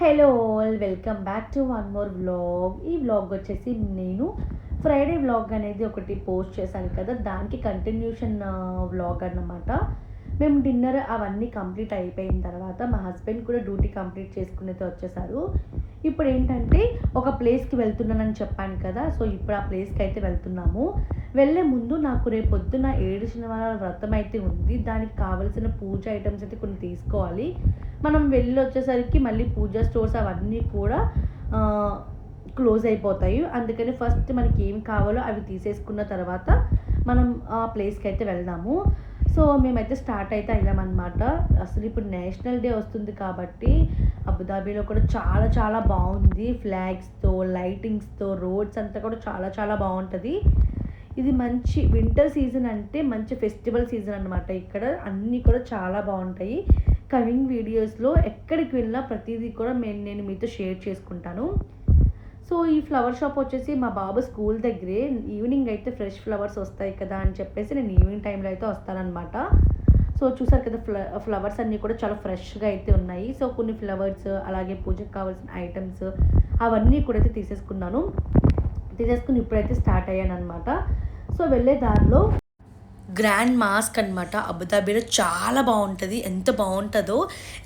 Hello all welcome back to one more vlog. ఈ vlog వచ్చేసి నేను ఫ్రైడే వ్లాగ్ అనేది ఒకటి పోస్ట్ చేశాను కదా, దానికి కంటిన్యూషన్ వ్లాగ్ అన్నమాట. మేము డిన్నర్ అవన్నీ కంప్లీట్ అయిపోయిన తర్వాత మా హస్బెండ్ కూడా డ్యూటీ కంప్లీట్ చేసుకునేది వచ్చేసారు. ఇప్పుడు ఏంటంటే ఒక ప్లేస్కి వెళ్తున్నానని చెప్పాను కదా, సో ఇప్పుడు ఆ ప్లేస్కి అయితే వెళ్తున్నాము. వెళ్ళే ముందు నాకు రేపు పొద్దున 7 శనివారాల వ్రతం అయితే ఉంది. దానికి కావలసిన పూజ ఐటమ్స్ అయితే కొన్ని తీసుకోవాలి. మనం వెళ్ళి వచ్చేసరికి మళ్ళీ పూజా స్టోర్స్ అవన్నీ కూడా క్లోజ్ అయిపోతాయి. అందుకని ఫస్ట్ మనకి ఏం కావాలో అవి తీసేసుకున్న తర్వాత మనం ఆ ప్లేస్కి అయితే వెళ్దాము. సో మేమైతే స్టార్ట్ అయితే అయ్యామన్నమాట. అసలు ఇప్పుడు నేషనల్ డే వస్తుంది కాబట్టి అబుదాబీలో కూడా చాలా చాలా బాగుంది. ఫ్లాగ్స్తో, లైటింగ్స్తో, రోడ్స్ అంతా కూడా చాలా చాలా బాగుంటుంది. ఇది మంచి వింటర్ సీజన్, అంటే మంచి ఫెస్టివల్ సీజన్ అనమాట. ఇక్కడ అన్నీ కూడా చాలా బాగుంటాయి. కమింగ్ వీడియోస్లో ఎక్కడికి వెళ్ళినా ప్రతిదీ కూడా నేను మీతో షేర్ చేసుకుంటాను. సో ఈ ఫ్లవర్ షాప్ వచ్చేసి మా బాబు స్కూల్ దగ్గరే. ఈవినింగ్ అయితే ఫ్రెష్ ఫ్లవర్స్ వస్తాయి కదా అని చెప్పేసి నేను ఈవినింగ్ టైంలో అయితే వస్తానన్నమాట. సో చూసారు కదా, ఫ్లవర్స్ అన్నీ కూడా చాలా ఫ్రెష్గా అయితే ఉన్నాయి. సో కొన్ని ఫ్లవర్స్, అలాగే పూజకు కావాల్సిన ఐటమ్స్ అవన్నీ కూడా అయితే తీసేసుకుని ఇప్పుడైతే స్టార్ట్ అయ్యాను అనమాట. సో వెళ్ళే దారిలో గ్రాండ్ మాస్క్ అనమాట, అబుదాబీలో చాలా బాగుంటుంది. ఎంత బాగుంటుందో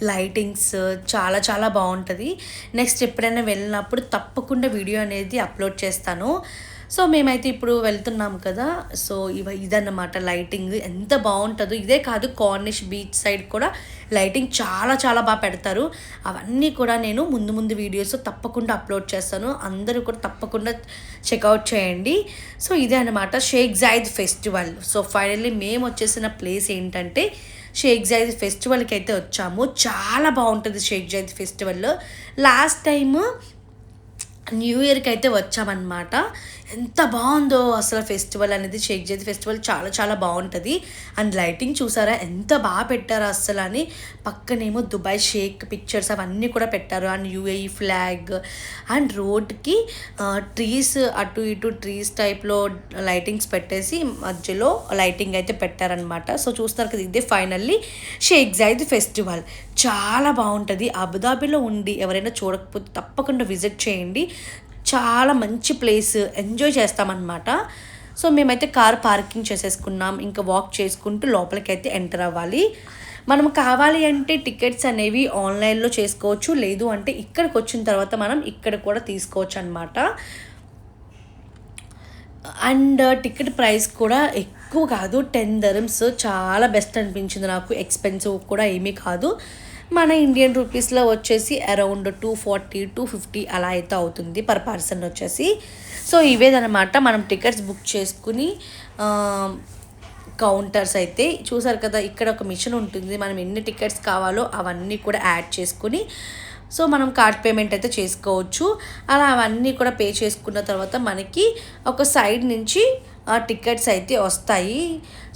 లైటింగ్స్, చాలా చాలా బాగుంటుంది. నెక్స్ట్ ఎప్పుడైనా వెళ్ళినప్పుడు తప్పకుండా వీడియో అనేది అప్లోడ్ చేస్తాను. సో మేమైతే ఇప్పుడు వెళ్తున్నాం కదా, సో ఇదన్నమాట లైటింగ్ ఎంత బాగుంటుందో. ఇదే కాదు, కార్నిష్ బీచ్ సైడ్ కూడా లైటింగ్ చాలా చాలా బాగా పెడతారు. అవన్నీ కూడా నేను ముందు వీడియోస్ తప్పకుండా అప్లోడ్ చేస్తాను. అందరూ కూడా తప్పకుండా చెక్అవుట్ చేయండి. సో ఇదే అనమాట Sheikh Zayed festival. So finally మేము వచ్చేసిన ప్లేస్ ఏంటంటే షేక్ జాయిద్ ఫెస్టివల్కి అయితే వచ్చాము. చాలా బాగుంటుంది Sheikh Zayed festival. Last time new ఇయర్కి అయితే వచ్చామన్నమాట. ఎంత బాగుందో అసలు ఫెస్టివల్ అనేది. షేక్ జాయిద్ ఫెస్టివల్ చాలా చాలా బాగుంటుంది. అండ్ లైటింగ్ చూసారా ఎంత బాగా పెట్టారు అస్సలు అని. పక్కనేమో దుబాయ్ షేక్ పిక్చర్స్ అవన్నీ కూడా పెట్టారు. అండ్ యూఏఈ ఫ్లాగ్, అండ్ రోడ్కి ట్రీస్, అటు ఇటు ట్రీస్ టైప్లో లైటింగ్స్ పెట్టేసి మధ్యలో లైటింగ్ అయితే పెట్టారనమాట. సో చూస్తారు కదా, ఇదే ఫైనల్లీ షేక్ జాయిద్ ఫెస్టివల్. చాలా బాగుంటుంది. అబుదాబీలో ఉండి ఎవరైనా చూడకపోతే తప్పకుండా విజిట్ చేయండి. చాలా మంచి ప్లేస్, ఎంజాయ్ చేస్తామన్నమాట. సో మేమైతే కార్ పార్కింగ్ చేసేసుకున్నాం. ఇంకా వాక్ చేసుకుంటూ లోపలికి అయితే ఎంటర్ అవ్వాలి. మనం కావాలి అంటే టికెట్స్ అనేవి ఆన్లైన్లో చేసుకోవచ్చు, లేదు అంటే ఇక్కడికి వచ్చిన తర్వాత మనం ఇక్కడ కూడా తీసుకోవచ్చు అనమాట. అండ్ టికెట్ ప్రైస్ కూడా ఎక్కువ కాదు, 10 dirhams. చాలా బెస్ట్ అనిపించింది నాకు. ఎక్స్పెన్సివ్ కూడా ఏమీ కాదు. మన ఇండియన్ రూపీస్లో వచ్చేసి అరౌండ్ 240, 250 అలా అయితే అవుతుంది పర్ పర్సన్ వచ్చేసి. సో ఇవేదనమాట మనం టికెట్స్ బుక్ చేసుకుని కౌంటర్స్ అయితే చూసారు కదా, ఇక్కడ ఒక మిషన్ ఉంటుంది. మనం ఎన్ని టికెట్స్ కావాలో అవన్నీ కూడా యాడ్ చేసుకుని సో మనం కార్డ్ పేమెంట్ అయితే చేసుకోవచ్చు. అలా అవన్నీ కూడా పే చేసుకున్న తర్వాత మనకి ఒక సైడ్ నుంచి టికెట్స్ అయితే వస్తాయి.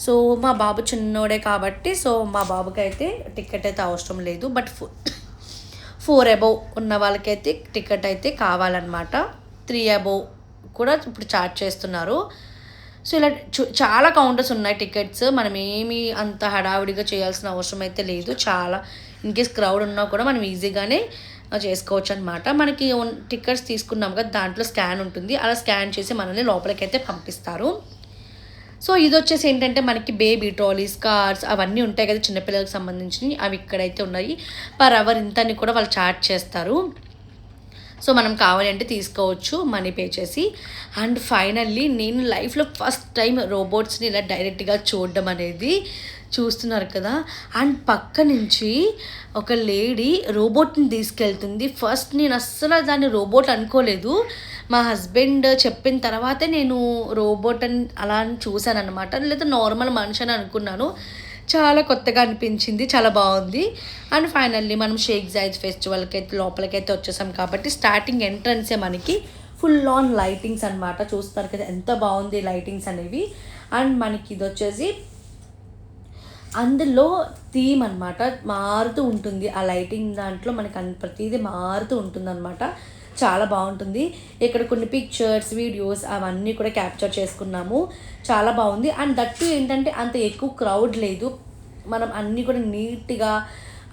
సో మా బాబు చిన్నోడే కాబట్టి సో మా బాబుకి అయితే టికెట్ అయితే అవసరం లేదు. బట్ 4 above ఉన్న వాళ్ళకైతే టికెట్ అయితే కావాలన్నమాట. 3 above కూడా ఇప్పుడు చార్జ్ చేస్తున్నారు. సో ఇలా చాలా కౌంటర్స్ ఉన్నాయి టికెట్స్. మనం ఏమీ అంత హడావిడిగా చేయాల్సిన అవసరం అయితే లేదు. చాలా ఇన్కేస్ క్రౌడ్ ఉన్నా కూడా మనం ఈజీగానే చేసుకోవచ్చు అనమాట. మనకి టికెట్స్ తీసుకున్నాం కదా, దాంట్లో స్కాన్ ఉంటుంది. అలా స్కాన్ చేసి మనల్ని లోపలికి అయితే పంపిస్తారు. సో ఇది వచ్చేసి ఏంటంటే మనకి బేబీ ట్రాలీస్, కార్స్ అవన్నీ ఉంటాయి కదా చిన్నపిల్లలకు సంబంధించినవి, అవి ఇక్కడైతే ఉన్నాయి. పర్ అవర్ ఇంత అని కూడా వాళ్ళు ఛార్జ్ చేస్తారు. సో మనం కావాలి అంటే తీసుకోవచ్చు మనీ పే చేసి. అండ్ ఫైనల్లీ నేను లైఫ్లో ఫస్ట్ టైం రోబోట్స్ని ఇలా డైరెక్ట్గా చూడడం అనేది. చూస్తున్నారు కదా, అండ్ పక్క నుంచి ఒక లేడీ రోబోట్ని తీసుకెళ్తుంది. ఫస్ట్ నేను అస్సలు దాన్ని రోబోట్ అనుకోలేదు. మా హస్బెండ్ చెప్పిన తర్వాతే నేను రోబోట్ అని అలా అని చూశాను అనమాట. లేదా నార్మల్ మనిషి అని అనుకున్నాను. చాలా కొత్తగా అనిపించింది, చాలా బాగుంది. అండ్ ఫైనల్లీ మనం షేక్ జాయిద్ ఫెస్టివల్కి అయితే లోపలికైతే వచ్చేసాం కాబట్టి స్టార్టింగ్ ఎంట్రన్సే మనకి ఫుల్ ఆన్ లైటింగ్స్ అనమాట. చూస్తారు కదా ఎంత బాగుంది లైటింగ్స్ అనేవి. అండ్ మనకి ఇది వచ్చేసి అందులో థీమ్ అనమాట, మారుతూ ఉంటుంది ఆ లైటింగ్. దాంట్లో మనకి ప్రతిదీ మారుతూ ఉంటుంది అనమాట. చాలా బాగుంటుంది. ఇక్కడ కొన్ని పిక్చర్స్, వీడియోస్ అవన్నీ కూడా క్యాప్చర్ చేసుకున్నాము. చాలా బాగుంది. అండ్ దట్టు ఏంటంటే అంత ఎక్కువ క్రౌడ్ లేదు. మనం అన్నీ కూడా నీట్గా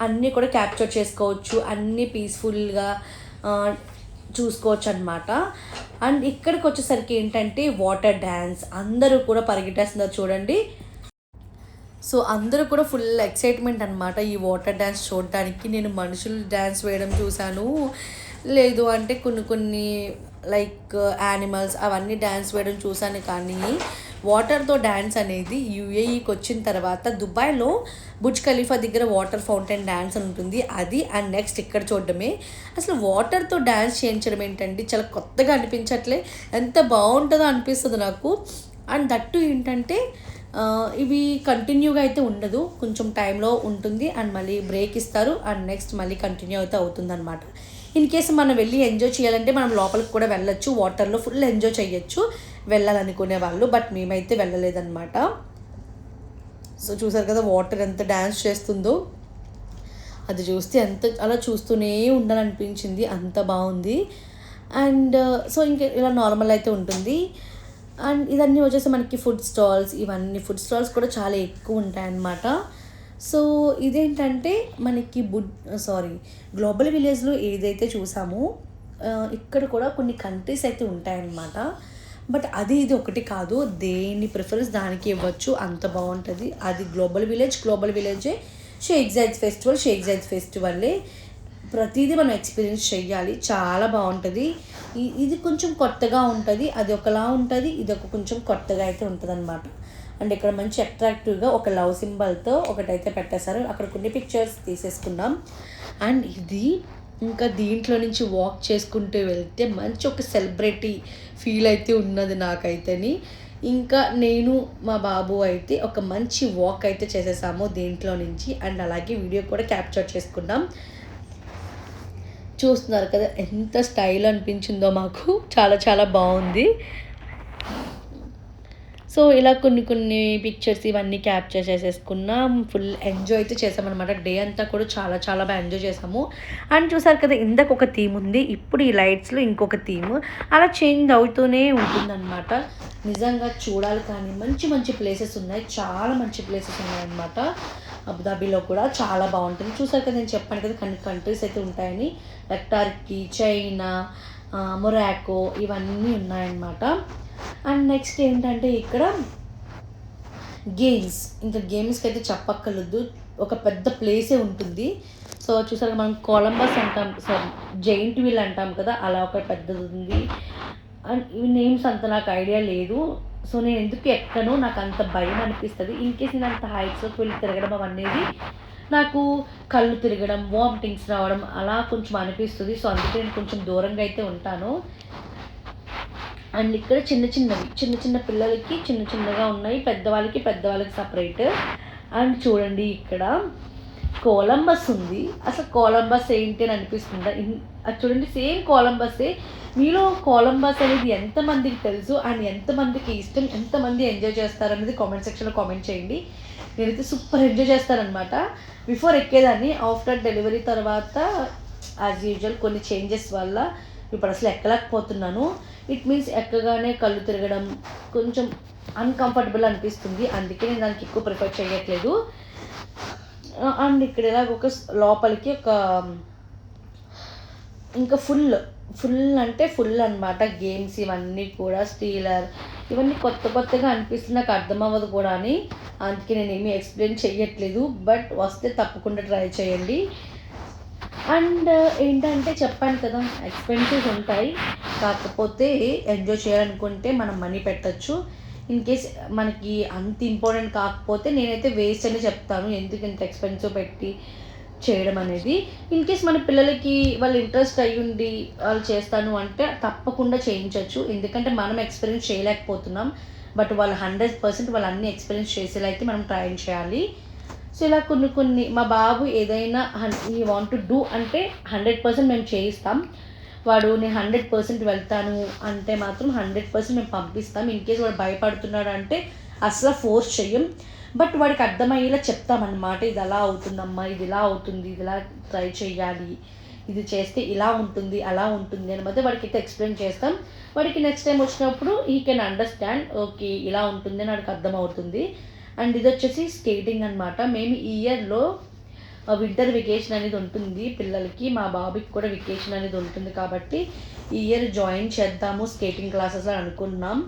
అన్నీ కూడా క్యాప్చర్ చేసుకోవచ్చు, అన్నీ పీస్ఫుల్గా చూసుకోవచ్చు అనమాట. అండ్ ఇక్కడికి వచ్చేసరికి ఏంటంటే వాటర్ డ్యాన్స్, అందరూ కూడా పరిగెట్టేస్తున్నారు చూడండి. సో అందరూ కూడా ఫుల్ ఎక్సైట్మెంట్ అనమాట ఈ వాటర్ డ్యాన్స్ చూడడానికి. నేను మనుషులు డ్యాన్స్ వేయడం చూశాను, లేదు అంటే కొన్ని లైక్ యానిమల్స్ అవన్నీ డ్యాన్స్ వేయడం చూశాను. కానీ వాటర్తో డ్యాన్స్ అనేది యూఏఈకి వచ్చిన తర్వాత దుబాయ్లో బుర్జ్ ఖలీఫా దగ్గర వాటర్ ఫౌంటైన్ డ్యాన్స్ అని ఉంటుంది, అది అండ్ నెక్స్ట్ ఇక్కడ చూడడమే. అసలు వాటర్తో డ్యాన్స్ చేయించడం ఏంటంటే చాలా కొత్తగా అనిపించట్లే, ఎంత బాగుంటుందో అనిపిస్తుంది నాకు. అండ్ దట్టు ఏంటంటే ఇవి కంటిన్యూగా అయితే ఉండదు, కొంచెం టైంలో ఉంటుంది అండ్ మళ్ళీ బ్రేక్ ఇస్తారు అండ్ నెక్స్ట్ మళ్ళీ కంటిన్యూ అయితే అవుతుంది అనమాట. ఇన్ కేసు మనం వెళ్ళి ఎంజాయ్ చేయాలంటే మనం లోపలికి కూడా వెళ్ళొచ్చు, వాటర్లో ఫుల్ ఎంజాయ్ చేయొచ్చు వెళ్ళాలనుకునే వాళ్ళు. బట్ మేమైతే వెళ్ళలేదన్నమాట. సో చూసారు కదా వాటర్ ఎంత డ్యాన్స్ చేస్తుందో, అది చూస్తే ఎంత అలా చూస్తూనే ఉండాలనిపించింది, అంత బాగుంది. అండ్ సో ఇంకా ఇలా నార్మల్ అయితే ఉంటుంది. అండ్ ఇదన్నీ వచ్చేసి మనకి ఫుడ్ స్టాల్స్, ఇవన్నీ ఫుడ్ స్టాల్స్ కూడా చాలా ఎక్కువ ఉంటాయన్నమాట. సో ఇదేంటంటే మనకి గ్లోబల్ విలేజ్లో ఏదైతే చూసామో ఇక్కడ కూడా కొన్ని కంట్రీస్ అయితే ఉంటాయన్నమాట. బట్ అది ఇది ఒకటి కాదు, దేని ప్రిఫరెన్స్ దానికి ఇవ్వచ్చు, అంత బాగుంటుంది. అది గ్లోబల్ విలేజే. షేక్ జైద్ ఫెస్టివల్లే ప్రతిదీ మనం ఎక్స్పీరియన్స్ చేయాలి, చాలా బాగుంటుంది. ఇది కొంచెం కొత్తగా ఉంటుంది, అది ఒకలా ఉంటుంది, ఇది కొంచెం కొత్తగా అయితే ఉంటుంది అనమాట. అండ్ ఇక్కడ మంచి అట్రాక్టివ్గా ఒక లవ్ సింబల్తో ఒకటైతే పెట్టేశారు, అక్కడ కొన్ని పిక్చర్స్ తీసేసుకున్నాం. అండ్ ఇది ఇంకా దీంట్లో నుంచి వాక్ చేసుకుంటూ వెళ్తే మంచి ఒక సెలబ్రిటీ ఫీల్ అయితే ఉన్నది నాకైతేని. ఇంకా నేను మా బాబు అయితే ఒక మంచి వాక్ అయితే చేసేసాము దీంట్లో నుంచి, అండ్ అలాగే వీడియో కూడా క్యాప్చర్ చేసుకున్నాం. చూస్తున్నారు కదా ఎంత స్టైల్ అనిపించిందో మాకు, చాలా చాలా బాగుంది. సో ఇలా కొన్ని పిక్చర్స్ ఇవన్నీ క్యాప్చర్ చేసేసుకున్నాం, ఫుల్ ఎంజాయ్ అయితే చేసామన్నమాట. డే అంతా కూడా చాలా చాలా బాగా ఎంజాయ్ చేసాము. అండ్ చూసారు కదా ఇందాక ఒక థీమ్ ఉంది, ఇప్పుడు ఈ లైట్స్లో ఇంకొక థీమ్ అలా చేంజ్ అవుతూనే ఉంటుందన్నమాట. నిజంగా చూడాలి, కానీ మంచి మంచి ప్లేసెస్ ఉన్నాయి, చాలా మంచి ప్లేసెస్ ఉన్నాయన్నమాట. అబుదాబీలో కూడా చాలా బాగుంటుంది. చూసారు కదా నేను చెప్పాను కదా కొన్ని కంట్రీస్ అయితే ఉంటాయని, లైక్ టర్కీ, చైనా, మొరాకో ఇవన్నీ ఉన్నాయన్నమాట. అండ్ నెక్స్ట్ ఏంటంటే ఇక్కడ గేమ్స్కి అయితే చెప్పక్కర్లేదు, ఒక పెద్ద ప్లేసే ఉంటుంది. సో చూసారు మనం కొలంబస్ అంటాం, జైంట్ వీల్ అంటాం కదా, అలా ఒక పెద్దది ఉంది. అండ్ ఈ నేమ్స్ అంత నాకు ఐడియా లేదు, సో నేను ఎందుకు ఎక్కను, నాకు అంత భయం అనిపిస్తుంది. ఇన్ కేస్ నేను అంత హైట్స్లోకి వెళ్ళి తిరగడం అవన్నీ నాకు కళ్ళు తిరగడం, వామిటింగ్స్ రావడం అలా కొంచెం అనిపిస్తుంది. సో అందుకే నేను కొంచెం దూరంగా అయితే ఉంటాను. అండ్ ఇక్కడ చిన్న పిల్లలకి చిన్నగా ఉన్నాయి, పెద్దవాళ్ళకి సపరేట్. అండ్ చూడండి ఇక్కడ కొలంబస్ ఉంది, అసలు కొలంబస్ ఏంటి అని అనిపిస్తుందా? అది చూడండి సేమ్ కొలంబస్సే. మీలో కొలంబస్ అనేది ఎంతమందికి తెలుసు అండ్ ఎంతమందికి ఇష్టం, ఎంతమంది ఎంజాయ్ చేస్తారనేది కామెంట్ సెక్షన్లో కామెంట్ చేయండి. నేనైతే సూపర్ ఎంజాయ్ చేస్తానన్నమాట. బిఫోర్ ఎక్కేదాన్ని, ఆఫ్టర్ డెలివరీ తర్వాత యాజ్ యూజువల్ కొన్ని చేంజెస్ వల్ల ఇప్పుడు అసలు ఎక్కలేకపోతున్నాను. ఇట్ మీన్స్ ఎక్కగానే కళ్ళు తిరగడం, కొంచెం అన్కంఫర్టబుల్ అనిపిస్తుంది, అందుకే నేను దానికి ఎక్కువ ప్రిఫర్ చేయట్లేదు. అండ్ ఇక్కడ ఇలాగ ఒక లోపలికి ఒక ఇంకా ఫుల్ అంటే ఫుల్ అనమాట. గేమ్స్ ఇవన్నీ కూడా స్టీలర్ ఇవన్నీ కొత్తగా అనిపిస్తుంది, నాకు అర్థం అవ్వదు కూడా అని, అందుకే నేను ఏమీ ఎక్స్ప్లెయిన్ చేయట్లేదు. బట్ వస్తే తప్పకుండా ట్రై చేయండి. అండ్ ఏంటంటే చెప్పాను కదా ఎక్స్పెన్సివ్స్ ఉంటాయి, కాకపోతే ఎంజాయ్ చేయాలనుకుంటే మనం మనీ పెట్టచ్చు. ఇన్ కేస్ మనకి అంత ఇంపార్టెంట్ కాకపోతే నేనైతే వేస్ట్ అని చెప్తాను, ఎందుకు ఇంత ఎక్స్పెన్సివ్ పెట్టి చేయడం అనేది. ఇన్ కేస్ మన పిల్లలకి వాళ్ళు ఇంట్రెస్ట్ అయ్యుండి వాళ్ళు చేస్తాను అంటే తప్పకుండా చేయించవచ్చు, ఎందుకంటే మనం ఎక్స్పీరియన్స్ చేయలేకపోతున్నాం. బట్ వాళ్ళు 100% వాళ్ళు అన్నీ ఎక్స్పీరియన్స్ చేసేలా అయితే మనం ట్రై చేయాలి. సో ఇలా కొన్ని మా బాబు ఏదైనా ఈ వాంట్ టు డూ అంటే 100% మేము చేయిస్తాం. వాడు నేను 100% వెళ్తాను అంటే మాత్రం 100% మేము పంపిస్తాం. ఇన్ కేస్ వాడు భయపడుతున్నాడు అంటే అసలు ఫోర్స్ చెయ్యం, బట్ వాడికి అర్థమయ్యేలా చెప్తామన్నమాట. ఇది అలా అవుతుందమ్మా, ఇది ఇలా అవుతుంది, ఇది ఇలా ట్రై చేయాలి, ఇది చేస్తే ఇలా ఉంటుంది అలా ఉంటుంది అని మధ్య వాడికి అయితే ఎక్స్ప్లెయిన్ చేస్తాం. వాడికి నెక్స్ట్ టైం వచ్చినప్పుడు హీ కెన్ అండర్స్టాండ్, ఓకే ఇలా ఉంటుంది అని వాడికి అర్థమవుతుంది. అండ్ ఇది వచ్చేసి స్కేటింగ్ అనమాట. మేము ఈ ఇయర్లో వింటర్ వెకేషన్ అనేది ఉంటుంది పిల్లలకి. మా బాబుకి కూడా వెకేషన్ అనేది ఉంటుంది కాబట్టి ఈ ఇయర్ జాయిన్ చేద్దాము స్కేటింగ్ క్లాసెస్ అని అనుకున్నాం.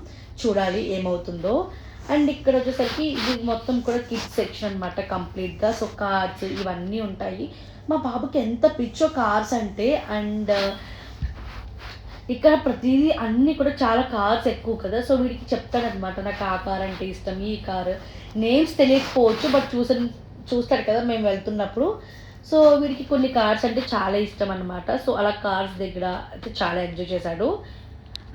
చూడాలి ఏమవుతుందో. అండ్ ఇక్కడ వచ్చేసరికి ఇది మొత్తం కూడా కిడ్స్ సెక్షన్ అనమాట కంప్లీట్గా. సో కార్స్ ఇవన్నీ ఉంటాయి. మా బాబుకి ఎంత పిచ్చో కార్స్ అంటే. అండ్ ఇక్కడ ప్రతిదీ అన్నీ కూడా చాలా కార్స్ ఎక్కువ కదా. సో వీడికి చెప్తాడనమాట, నాకు ఆ కార్ అంటే ఇష్టం, ఈ కారు నేమ్స్ తెలియకపోవచ్చు బట్ చూస్తాడు కదా మేము వెళ్తున్నప్పుడు. సో వీడికి కొన్ని కార్స్ అంటే చాలా ఇష్టం అనమాట. సో అలా కార్స్ దగ్గర అయితే చాలా ఎంజాయ్ చేశాడు.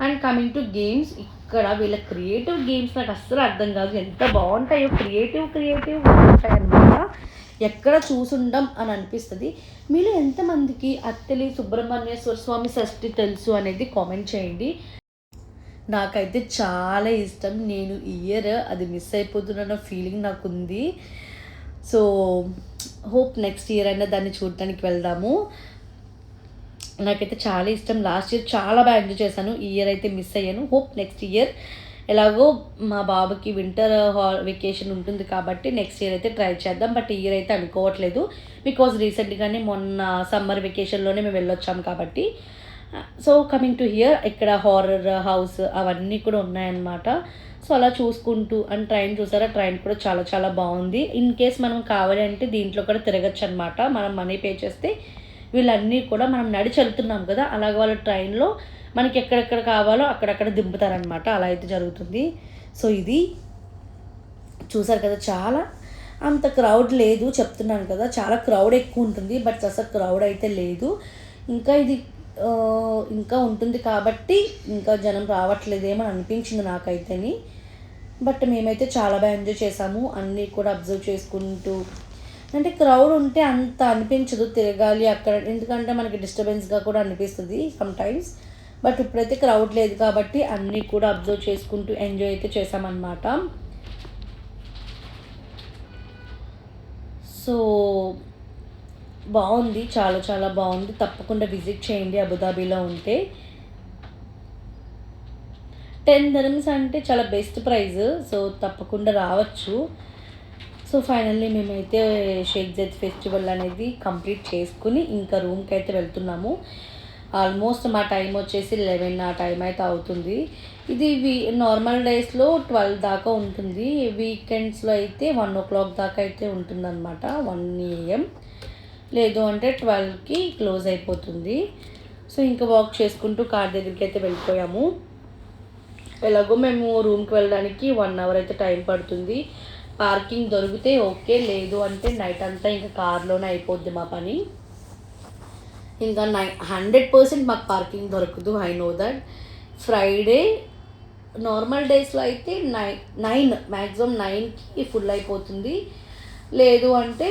అండ్ కమింగ్ టు గేమ్స్, ఇక్కడ వీళ్ళ క్రియేటివ్ గేమ్స్ నాకు అస్సలు అర్థం కాదు. ఎంత బాగుంటాయో, క్రియేటివ్ ఉంటాయి అనమాట. ఎక్కడ చూసుండం అని అనిపిస్తుంది. మీలో ఎంతమందికి అత్తలి సుబ్రహ్మణ్యేశ్వర స్వామి షష్ఠి తెలుసు అనేది కామెంట్ చేయండి. నాకైతే చాలా ఇష్టం. నేను ఇయర్ అది మిస్ అయిపోతున్న ఫీలింగ్ నాకు ఉంది. సో హోప్ నెక్స్ట్ ఇయర్ అయినా దాన్ని చూడటానికి వెళ్దాము. నాకైతే చాలా ఇష్టం. లాస్ట్ ఇయర్ చాలా బాగా ఎంజాయ్ చేశాను. ఈ ఇయర్ అయితే మిస్ అయ్యాను. హోప్ నెక్స్ట్ ఇయర్ ఎలాగో మా బాబుకి వింటర్ వెకేషన్ ఉంటుంది కాబట్టి నెక్స్ట్ ఇయర్ అయితే ట్రై చేద్దాం. బట్ ఈ ఇయర్ అయితే అనుకోవట్లేదు. బికాజ్ రీసెంట్గానే మొన్న సమ్మర్ వెకేషన్లోనే మేము వెళ్ళొచ్చాము కాబట్టి. సో కమింగ్ టు హియర్, ఇక్కడ హారర్ హౌస్ అవన్నీ కూడా ఉన్నాయన్నమాట. సో అలా చూసుకుంటూ అండ్ ట్రైన్ చూసారా, ట్రైన్ కూడా చాలా చాలా బాగుంది. ఇన్ కేస్ మనం కావాలి అంటే దీంట్లో కూడా తిరగచ్చు అనమాట. మనం మనీ పే చేస్తే వీళ్ళన్నీ కూడా మనం నడిచి వెళ్తున్నాం కదా, అలాగే వాళ్ళ ట్రైన్లో మనకి ఎక్కడెక్కడ కావాలో అక్కడక్కడ దింపుతారనమాట. అలా అయితే జరుగుతుంది. సో ఇది చూసారు కదా, చాలా అంత క్రౌడ్ లేదు, చెప్తున్నాను కదా చాలా క్రౌడ్ ఎక్కువ ఉంటుంది. బట్ అసలు క్రౌడ్ అయితే లేదు. ఇంకా ఇది ఇంకా ఉంటుంది కాబట్టి ఇంకా జనం రావట్లేదేమో అనిపించింది నాకైతేని. బట్ మేమైతే చాలా బాగా ఎంజాయ్ చేసాము. అన్నీ కూడా అబ్జర్వ్ చేసుకుంటూ. అంటే క్రౌడ్ ఉంటే అంత అనిపించదు తిరగాలి అక్కడ, ఎందుకంటే మనకి డిస్టర్బెన్స్గా కూడా అనిపిస్తుంది సమ్టైమ్స్. బట్ ఇప్పుడైతే క్రౌడ్ లేదు కాబట్టి అన్నీ కూడా అబ్జర్వ్ చేసుకుంటూ ఎంజాయ్ అయితే చేసామన్నమాట. సో బాగుంది, చాలా చాలా బాగుంది. తప్పకుండా విజిట్ చేయండి అబుదాబీలో ఉంటే. 10 dirhams అంటే చాలా బెస్ట్ ప్రైస్. సో తప్పకుండా రావచ్చు. సో ఫైనల్లీ మేమైతే షేక్ జైద్ ఫెస్టివల్ అనేది కంప్లీట్ చేసుకుని ఇంకా రూమ్కి అయితే వెళ్తున్నాము. ఆల్మోస్ట్ మా టైం వచ్చేసి 11 ఆ టైం అయితే అవుతుంది. ఇది నార్మల్ డేస్లో 12 దాకా ఉంటుంది. వీకెండ్స్లో అయితే 1 o'clock దాకా అయితే ఉంటుందన్నమాట. 1 AM, లేదు అంటే 12కి క్లోజ్ అయిపోతుంది. సో ఇంకా వాక్ చేసుకుంటూ కార్ దగ్గరికి అయితే వెళ్ళిపోయాము. ఎలాగో మేము రూమ్కి వెళ్ళడానికి 1 hour అయితే టైం పడుతుంది. పార్కింగ్ దొరికితే ఓకే, లేదు అంటే నైట్ అంతా ఇంకా కార్లోనే అయిపోద్ది మా పని. ఇంకా 100% మాకు పార్కింగ్ దొరకదు. I know that. Friday normal డేస్లో అయితే 9 మ్యాక్సిమం 9కి ఫుల్ అయిపోతుంది. లేదు అంటే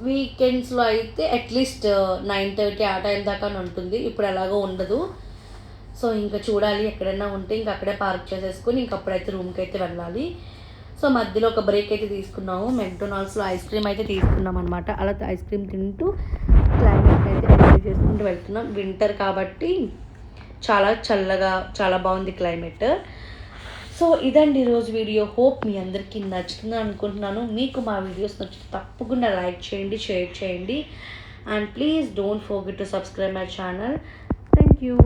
వీకెండ్స్లో అయితే అట్లీస్ట్ 9:30 ఆ టైం దాకా ఉంటుంది. ఇప్పుడు ఎలాగో ఉండదు. సో ఇంకా చూడాలి, ఎక్కడైనా ఉంటే ఇంక అక్కడే పార్క్ చేసేసుకొని ఇంకప్పుడైతే రూమ్కి అయితే వెళ్ళాలి. సో మధ్యలో ఒక బ్రేక్ అయితే తీసుకున్నాము. మెక్డొనాల్డ్స్లో ఐస్ క్రీమ్ అయితే తీసుకున్నాం అనమాట. అలా ఐస్ క్రీమ్ తింటూ క్లైమేట్ అయితే ఎంజాయ్ చేసుకుంటూ వెళ్తున్నాం. వింటర్ కాబట్టి చాలా చల్లగా చాలా బాగుంది క్లైమేట్. సో ఇదండి ఈరోజు వీడియో. హోప్ మీ అందరికీ నచ్చుతుందని అనుకుంటున్నాను. మీకు మా వీడియోస్ నచ్చితే తప్పకుండా లైక్ చేయండి, షేర్ చేయండి. And please don't forget to subscribe my channel. Thank you.